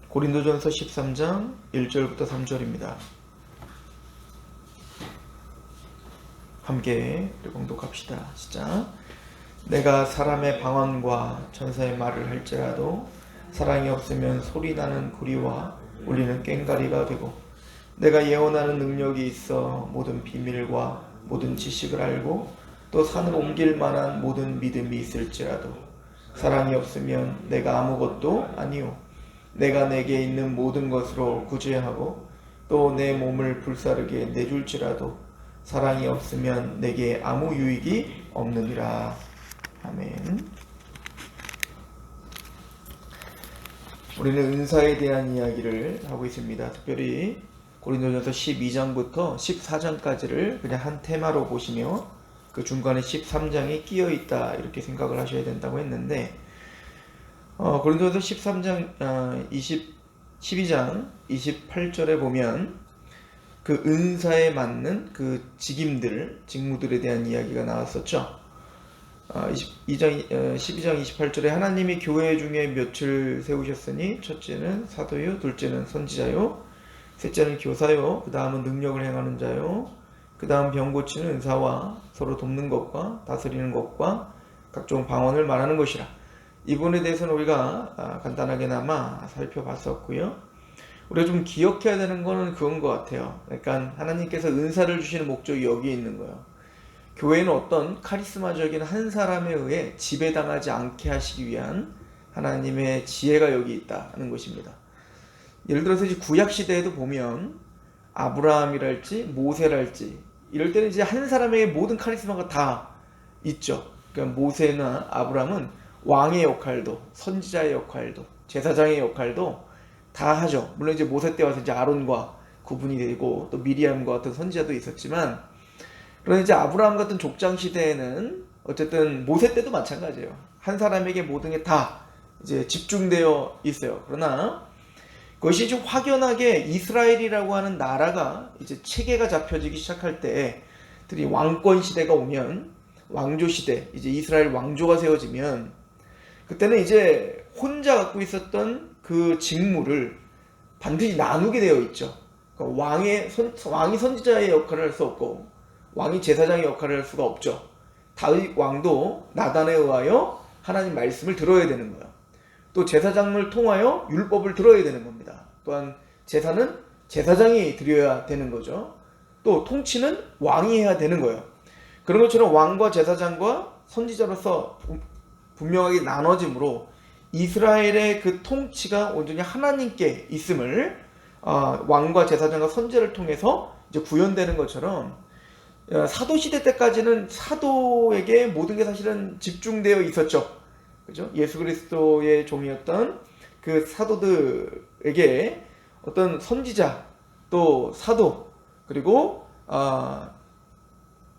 고린도전서 13장 1절부터 3절입니다. 함께 봉독합시다. 시작. 내가 사람의 방언과 천사의 말을 할지라도 사랑이 없으면 소리나는 구리와 울리는 꽹과리가 되고, 내가 예언하는 능력이 있어 모든 비밀과 모든 지식을 알고 또 산을 옮길 만한 모든 믿음이 있을지라도 사랑이 없으면 내가 아무것도 아니요, 내가 내게 있는 모든 것으로 구제하고 또 내 몸을 불사르게 내줄지라도 사랑이 없으면 내게 아무 유익이 없느니라. 아멘. 우리는 은사에 대한 이야기를 하고 있습니다. 특별히 고린도전서 12장부터 14장까지를 그냥 한 테마로 보시며 그 중간에 13장이 끼어 있다 이렇게 생각을 하셔야 된다고 했는데, 고린도전서 13장 12장 28절에 보면 그 은사에 맞는 그 직무들에 대한 이야기가 나왔었죠. 12장 28절에 하나님이 교회 중에 몇을 세우셨으니 첫째는 사도요, 둘째는 선지자요, 셋째는 교사요, 그 다음은 능력을 행하는 자요, 그 다음 병 고치는 은사와 서로 돕는 것과 다스리는 것과 각종 방언을 말하는 것이라. 이 부분에 대해서는 우리가 간단하게나마 살펴봤었고요. 우리가 좀 기억해야 되는 거는 그건 것 같아요. 그러니까 하나님께서 은사를 주시는 목적이 여기에 있는 거예요. 교회는 어떤 카리스마적인 한 사람에 의해 지배당하지 않게 하시기 위한 하나님의 지혜가 여기 있다는 것입니다. 예를 들어서 이제 구약 시대에도 보면 아브라함이랄지 모세랄지 이럴 때는 이제 한 사람에게 모든 카리스마가 다 있죠. 그러니까 모세나 아브라함은 왕의 역할도, 선지자의 역할도, 제사장의 역할도 다 하죠. 물론 이제 모세 때 와서 이제 아론과 구분이 되고 또 미리암과 같은 선지자도 있었지만, 그러나 이제 아브라함 같은 족장 시대에는 어쨌든 모세 때도 마찬가지예요. 한 사람에게 모든 게 다 이제 집중되어 있어요. 그러나 그것이 좀 확연하게 이스라엘이라고 하는 나라가 이제 체계가 잡혀지기 시작할 때, 특히 왕권 시대가 오면, 왕조 시대, 이제 이스라엘 왕조가 세워지면, 그때는 이제 혼자 갖고 있었던 그 직무를 반드시 나누게 되어 있죠. 그러니까 왕이 선지자의 역할을 할 수 없고 왕이 제사장의 역할을 할 수가 없죠. 다윗 왕도 나단에 의하여 하나님 말씀을 들어야 되는 거예요. 또 제사장을 통하여 율법을 들어야 되는 겁니다. 또한 제사는 제사장이 드려야 되는 거죠. 또 통치는 왕이 해야 되는 거예요. 그런 것처럼 왕과 제사장과 선지자로서 분명하게 나눠짐으로 이스라엘의 그 통치가 온전히 하나님께 있음을 왕과 제사장과 선지자를 통해서 이제 구현되는 것처럼, 사도시대 때까지는 사도에게 모든 게 사실은 집중되어 있었죠. 그죠? 예수 그리스도의 종이었던 그 사도들에게 어떤 선지자, 또 사도, 그리고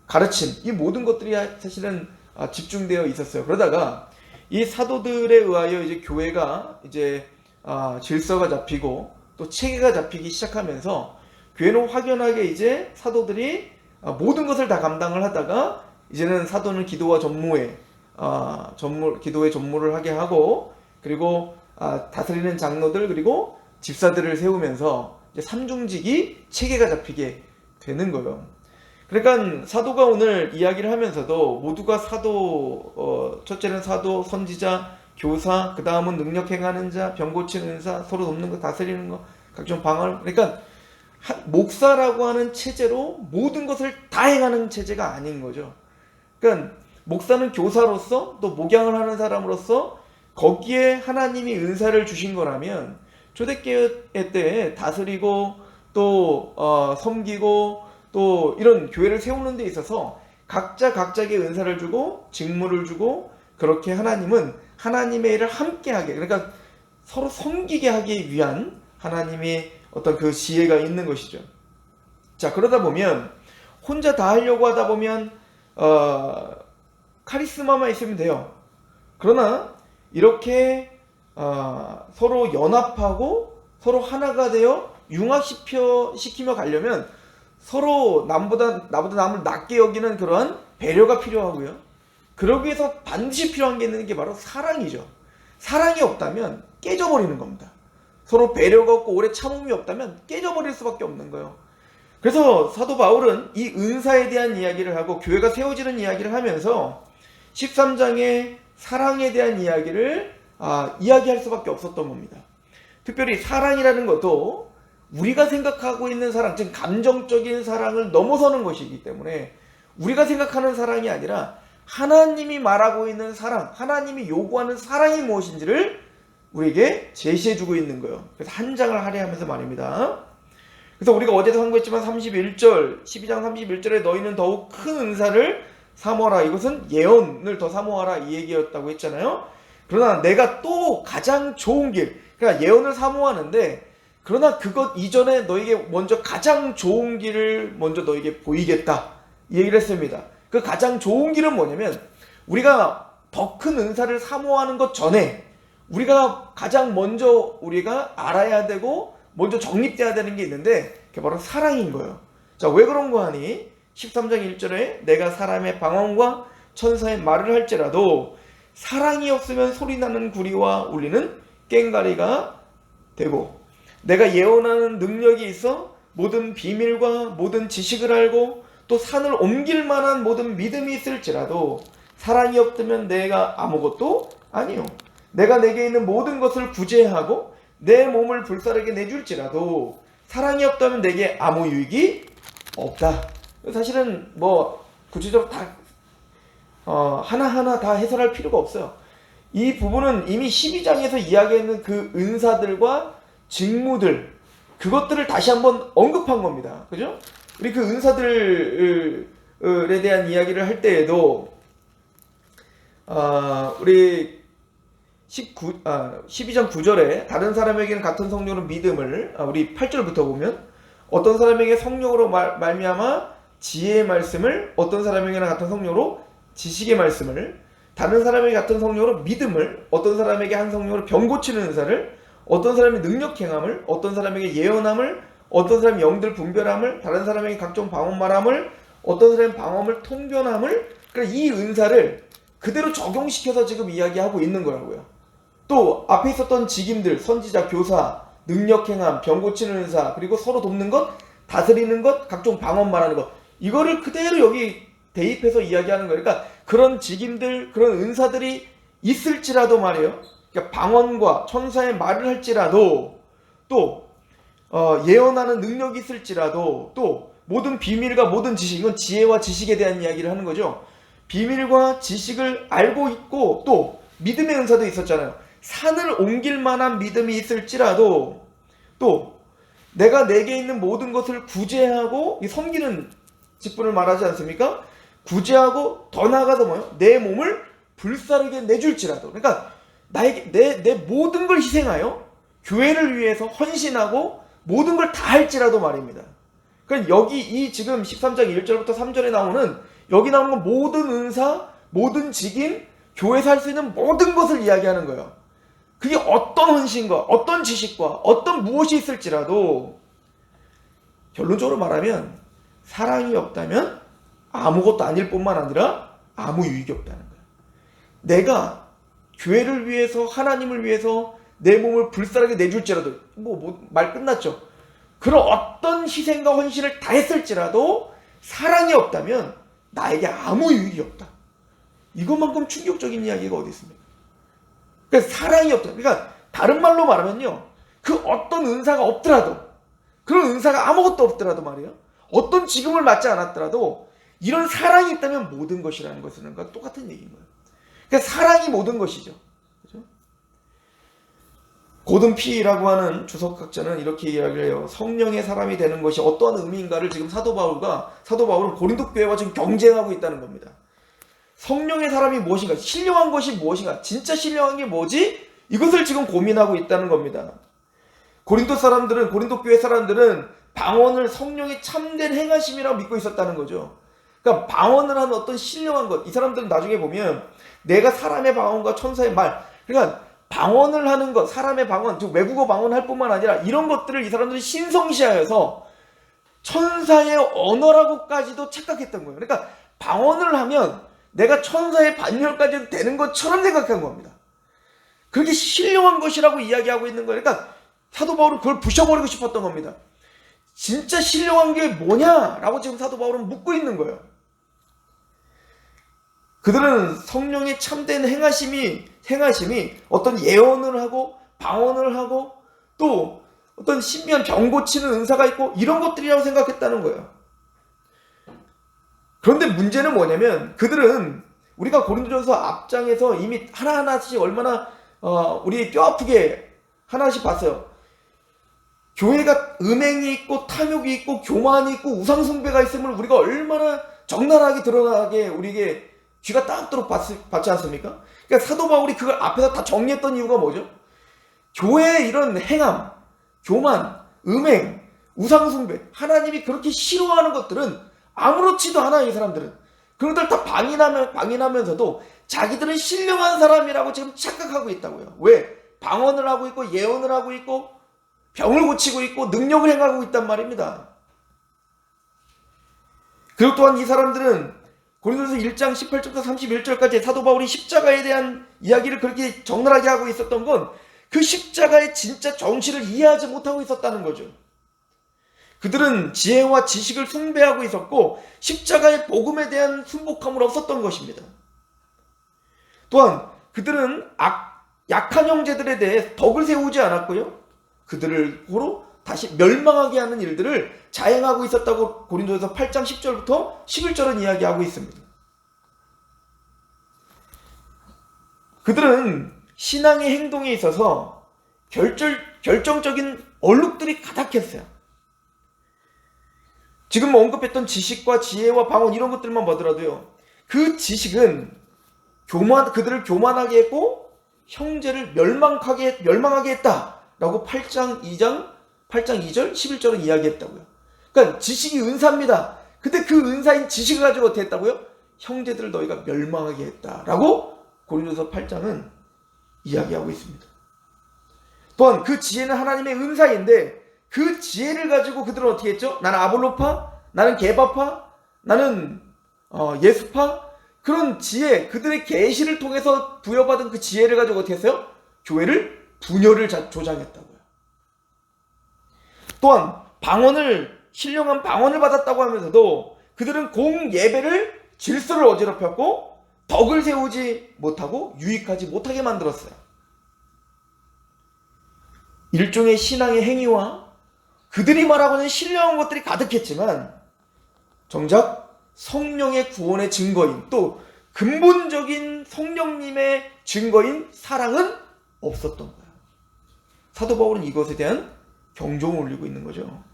가르침, 이 모든 것들이 사실은 집중되어 있었어요. 그러다가 이 사도들에 의하여 이제 교회가 이제 질서가 잡히고 또 체계가 잡히기 시작하면서, 교회는 확연하게 이제 사도들이 모든 것을 다 감당을 하다가, 이제는 사도는 기도와 기도의 전무를 하게 하고, 그리고 다스리는 장로들, 그리고 집사들을 세우면서 이제 삼중직이 체계가 잡히게 되는 거예요. 그러니까 사도가 오늘 이야기를 하면서도 모두가 사도, 첫째는 사도, 선지자, 교사, 그 다음은 능력 행하는 자, 병 고치는 은사, 서로 돕는 거, 다스리는 거, 각종 방언. 그러니까 목사라고 하는 체제로 모든 것을 다 행하는 체제가 아닌 거죠. 그러니까 목사는 교사로서, 또 목양을 하는 사람으로서 거기에 하나님이 은사를 주신 거라면 초대교회 때 다스리고 또 섬기고 또 이런 교회를 세우는 데 있어서 각자의 은사를 주고 직무를 주고, 그렇게 하나님은 하나님의 일을 함께하게, 그러니까 서로 섬기게 하기 위한 하나님의 어떤 그 지혜가 있는 것이죠. 자, 그러다 보면 혼자 다 하려고 하다 보면 카리스마만 있으면 돼요. 그러나 이렇게 서로 연합하고 서로 하나가 되어 융합시키며 가려면 서로 나보다 남을 낮게 여기는 그런 배려가 필요하고요. 그러기 위해서 반드시 필요한 게 있는 게 바로 사랑이죠. 사랑이 없다면 깨져버리는 겁니다. 서로 배려가 없고 오래 참음이 없다면 깨져버릴 수밖에 없는 거예요. 그래서 사도 바울은 이 은사에 대한 이야기를 하고 교회가 세워지는 이야기를 하면서 13장의 사랑에 대한 이야기를 이야기할 수밖에 없었던 겁니다. 특별히 사랑이라는 것도 우리가 생각하고 있는 사랑, 즉 감정적인 사랑을 넘어서는 것이기 때문에 우리가 생각하는 사랑이 아니라 하나님이 말하고 있는 사랑, 하나님이 요구하는 사랑이 무엇인지를 우리에게 제시해주고 있는 거예요. 그래서 한 장을 할애하면서 말입니다. 그래서 우리가 어제도 상고했지만 31절, 12장 31절에 너희는 더욱 큰 은사를 사모하라. 이것은 예언을 더 사모하라 이 얘기였다고 했잖아요. 그러나 내가 또 가장 좋은 길, 그러니까 예언을 사모하는데 그러나 그것 이전에 너에게 먼저 가장 좋은 길을 먼저 너에게 보이겠다 이 얘기를 했습니다. 그 가장 좋은 길은 뭐냐면 우리가 더 큰 은사를 사모하는 것 전에 우리가 가장 먼저 우리가 알아야 되고 먼저 정립돼야 되는 게 있는데 그게 바로 사랑인 거예요. 자, 왜 그런 거 하니? 13장 1절에 내가 사람의 방언과 천사의 말을 할지라도 사랑이 없으면 소리나는 구리와 울리는 꽹가리가 되고 내가 예언하는 능력이 있어 모든 비밀과 모든 지식을 알고 또 산을 옮길 만한 모든 믿음이 있을지라도 사랑이 없다면 내가 아무것도 아니요. 내가 내게 있는 모든 것을 구제하고 내 몸을 불사르게 내줄지라도 사랑이 없다면 내게 아무 유익이 없다. 사실은 뭐 구체적으로 다 하나하나 다 해설할 필요가 없어요. 이 부분은 이미 12장에서 이야기했는 그 은사들과 직무들 그것들을 다시 한번 언급한 겁니다. 그죠? 우리 그 은사들에 대한 이야기를 할 때에도 우리 12장 9절에 다른 사람에게는 같은 성령으로 믿음을 우리 8절부터 보면 어떤 사람에게 성령으로 말미암아 지혜의 말씀을 어떤 사람에게는 같은 성령으로 지식의 말씀을 다른 사람에게 같은 성령으로 믿음을 어떤 사람에게 한 성령으로 병 고치는 은사를 어떤 사람이 능력 행함을 어떤 사람에게 예언함을 어떤 사람이 영들 분별함을 다른 사람에게 각종 방언 말함을 어떤 사람이 방언을 통변함을 그러니까 이 은사를 그대로 적용시켜서 지금 이야기하고 있는 거라고요. 또 앞에 있었던 직임들 선지자, 교사, 능력 행함, 병 고치는 은사 그리고 서로 돕는 것, 다스리는 것, 각종 방언 말하는 것 이거를 그대로 여기 대입해서 이야기하는 거예요. 그러니까 그런 직임들, 그런 은사들이 있을지라도 말이에요. 그러니까 방언과 천사의 말을 할지라도 또 예언하는 능력이 있을지라도 또 모든 비밀과 모든 지식 이건 지혜와 지식에 대한 이야기를 하는 거죠. 비밀과 지식을 알고 있고 또 믿음의 은사도 있었잖아요. 산을 옮길 만한 믿음이 있을지라도 또 내가 내게 있는 모든 것을 구제하고 이 섬기는 직분을 말하지 않습니까? 구제하고 더 나아가서 뭐예요? 내 몸을 불사르게 내줄지라도 그러니까 나에게 내 모든 걸 희생하여 교회를 위해서 헌신하고 모든 걸 다 할지라도 말입니다. 그러니까 여기 이 지금 13장 1절부터 3절에 나오는 여기 나오는 건 모든 은사, 모든 직임, 교회에서 할 수 있는 모든 것을 이야기하는 거예요. 그게 어떤 헌신과 어떤 지식과 어떤 무엇이 있을지라도 결론적으로 말하면 사랑이 없다면 아무것도 아닐 뿐만 아니라 아무 유익이 없다는 거예요. 내가 교회를 위해서 하나님을 위해서 내 몸을 불사르게 내줄지라도 말 끝났죠. 그런 어떤 희생과 헌신을 다 했을지라도 사랑이 없다면 나에게 아무 유익이 없다. 이것만큼 충격적인 이야기가 어디 있습니까? 그러니까 사랑이 없다. 그러니까 다른 말로 말하면요. 그 어떤 은사가 없더라도 그런 은사가 아무것도 없더라도 말이에요. 어떤 직음을 맡지 않았더라도 이런 사랑이 있다면 모든 것이라는 것은 똑같은 얘기인 거예요. 그러니까 사랑이 모든 것이죠. 그렇죠? 고든 피라고 하는 주석학자는 이렇게 이야기를 해요. 성령의 사람이 되는 것이 어떠한 의미인가를 지금 사도 바울은 고린도 교회와 지금 경쟁하고 있다는 겁니다. 성령의 사람이 무엇인가? 신령한 것이 무엇인가? 진짜 신령한 게 뭐지? 이것을 지금 고민하고 있다는 겁니다. 고린도 교회 사람들은 방언을 성령의 참된 행하심이라고 믿고 있었다는 거죠. 그러니까 방언을 하는 어떤 신령한 것, 이 사람들은 나중에 보면 내가 사람의 방언과 천사의 말, 그러니까 방언을 하는 것, 사람의 방언, 즉 외국어 방언할 뿐만 아니라 이런 것들을 이 사람들이 신성시하여서 천사의 언어라고까지도 착각했던 거예요. 그러니까 방언을 하면 내가 천사의 반열까지 되는 것처럼 생각한 겁니다. 그게 신령한 것이라고 이야기하고 있는 거예요. 그러니까 사도 바울은 그걸 부셔버리고 싶었던 겁니다. 진짜 신령한 게 뭐냐라고 지금 사도 바울은 묻고 있는 거예요. 그들은 성령의 참된 행하심이 어떤 예언을 하고 방언을 하고 또 어떤 신비한 병 고치는 은사가 있고 이런 것들이라고 생각했다는 거예요. 그런데 문제는 뭐냐면 그들은 우리가 고린도전서 앞장에서 이미 하나하나씩 얼마나 우리 뼈아프게 하나씩 봤어요. 교회가 음행이 있고 탐욕이 있고 교만이 있고 우상숭배가 있음을 우리가 얼마나 적나라하게 드러나게 우리에게 귀가 따갑도록 봤지 않습니까? 그러니까 사도 바울이 그걸 앞에서 다 정리했던 이유가 뭐죠? 교회의 이런 행함, 교만, 음행, 우상숭배, 하나님이 그렇게 싫어하는 것들은 아무렇지도 않아. 이 사람들은 그런 것들 다 방인하면서도 자기들은 신령한 사람이라고 지금 착각하고 있다고요. 왜? 방언을 하고 있고 예언을 하고 있고 병을 고치고 있고 능력을 행하고 있단 말입니다. 그리고 또한 이 사람들은 고린도서 1장 18절부터 31절까지 사도 바울이 십자가에 대한 이야기를 그렇게 적나라하게 하고 있었던 건 그 십자가의 진짜 정신을 이해하지 못하고 있었다는 거죠. 그들은 지혜와 지식을 숭배하고 있었고 십자가의 복음에 대한 순복함은 없었던 것입니다. 또한 그들은 약한 형제들에 대해 덕을 세우지 않았고요. 그들을 고로 다시 멸망하게 하는 일들을 자행하고 있었다고 고린도에서 8장 10절부터 11절은 이야기하고 있습니다. 그들은 신앙의 행동에 있어서 결정적인 얼룩들이 가득했어요. 지금 언급했던 지식과 지혜와 방언 이런 것들만 보더라도요. 그 지식은 그들을 교만하게 했고 형제를 멸망하게 했다라고 8장 2절 11절은 이야기했다고요. 그러니까 지식이 은사입니다. 근데 그 은사인 지식을 가지고 어떻게 했다고요? 형제들을 너희가 멸망하게 했다라고 고린도서 8장은 이야기하고 있습니다. 또한 그 지혜는 하나님의 은사인데 그 지혜를 가지고 그들은 어떻게 했죠? 나는 아볼로파, 나는 게바파, 나는 예수파, 그런 지혜, 그들의 계시를 통해서 부여받은 그 지혜를 가지고 어떻게 했어요? 교회를 분열을 조장했다고요. 또한 신령한 방언을 받았다고 하면서도 그들은 공예배를 질서를 어지럽혔고 덕을 세우지 못하고 유익하지 못하게 만들었어요. 일종의 신앙의 행위와 그들이 말하고 있는 신령한 것들이 가득했지만 정작 성령의 구원의 증거인 또 근본적인 성령님의 증거인 사랑은 없었던 거예요. 사도 바울은 이것에 대한 경종을 울리고 있는 거죠.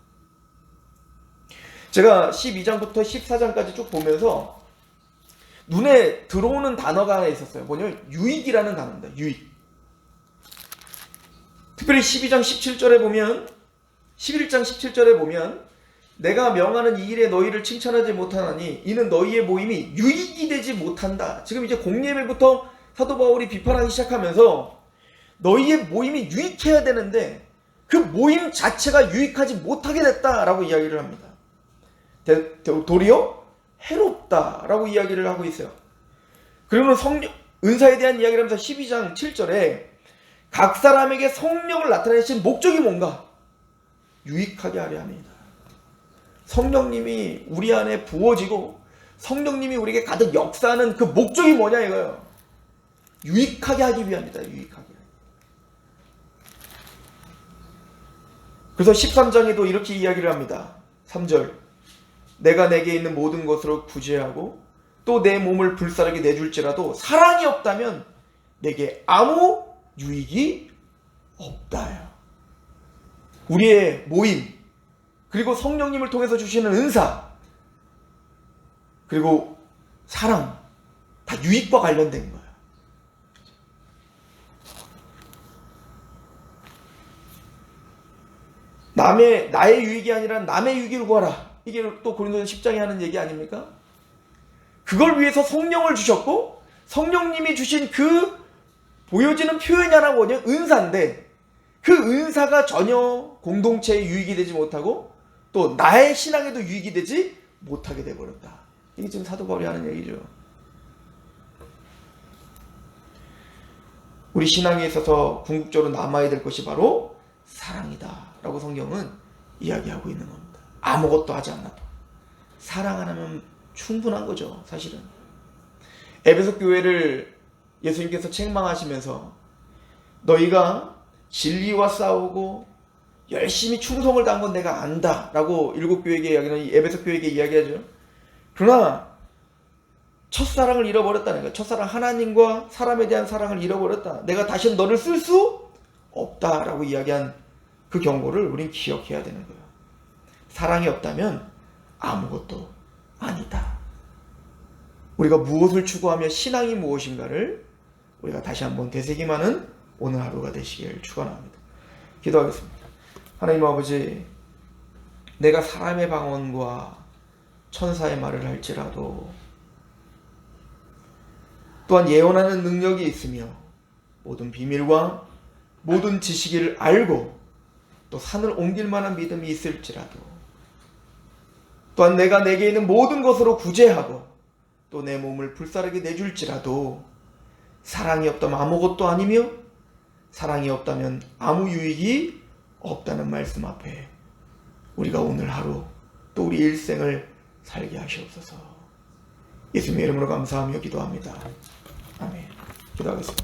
제가 12장부터 14장까지 쭉 보면서 눈에 들어오는 단어가 하나 있었어요. 뭐냐면 유익이라는 단어입니다. 유익. 특별히 12장 17절에 보면 11장 17절에 보면 내가 명하는 이 일에 너희를 칭찬하지 못하나니 이는 너희의 모임이 유익이 되지 못한다. 지금 이제 공예배부터 사도 바울이 비판하기 시작하면서 너희의 모임이 유익해야 되는데 그 모임 자체가 유익하지 못하게 됐다라고 이야기를 합니다. 도리어 해롭다라고 이야기를 하고 있어요. 그러면 은사에 대한 이야기를 하면서 12장 7절에 각 사람에게 성령을 나타내신 목적이 뭔가? 유익하게 하려 합니다. 성령님이 우리 안에 부어지고 성령님이 우리에게 가득 역사하는 그 목적이 뭐냐 이거예요. 유익하게 하기 위함이다. 유익하게. 그래서 13장에도 이렇게 이야기를 합니다. 3절 내가 내게 있는 모든 것으로 구제하고 또 내 몸을 불사르게 내줄지라도 사랑이 없다면 내게 아무 유익이 없다요. 우리의 모임 그리고 성령님을 통해서 주시는 은사 그리고 사랑 다 유익과 관련된 거예요. 나의 유익이 아니라 남의 유익을 구하라. 이게 또 고린도서 10장에 하는 얘기 아닙니까? 그걸 위해서 성령을 주셨고 성령님이 주신 그 보여지는 표현이 하나 뭐냐? 은사인데 그 은사가 전혀 공동체에 유익이 되지 못하고 또 나의 신앙에도 유익이 되지 못하게 되어버렸다. 이게 지금 사도 바울이 하는 얘기죠. 우리 신앙에 있어서 궁극적으로 남아야 될 것이 바로 사랑이다 라고 성경은 이야기하고 있는 겁니다. 아무것도 하지 않아도 사랑 하나면 충분한 거죠. 사실은 에베소 교회를 예수님께서 책망하시면서 너희가 진리와 싸우고 열심히 충성을 다한 건 내가 안다 라고 일곱 교회에게 이야기는 에베소 교회에게 이야기하죠. 그러나 첫사랑을 잃어버렸다는 거예요. 첫사랑 하나님과 사람에 대한 사랑을 잃어버렸다. 내가 다시는 너를 쓸 수 없다 라고 이야기한 그 경고를 우린 기억해야 되는 거예요. 사랑이 없다면 아무것도 아니다. 우리가 무엇을 추구하며 신앙이 무엇인가를 우리가 다시 한번 되새김하는 오늘 하루가 되시길 축원합니다. 기도하겠습니다. 하나님 아버지, 내가 사람의 방언과 천사의 말을 할지라도 또한 예언하는 능력이 있으며 모든 비밀과 모든 지식을 알고 또 산을 옮길 만한 믿음이 있을지라도 또한 내가 내게 있는 모든 것으로 구제하고 또 내 몸을 불사르게 내줄지라도 사랑이 없다면 아무것도 아니며 사랑이 없다면 아무 유익이 없다는 말씀 앞에 우리가 오늘 하루 또 우리 일생을 살게 하시옵소서. 예수님의 이름으로 감사하며 기도합니다. 아멘. 기도하겠습니다.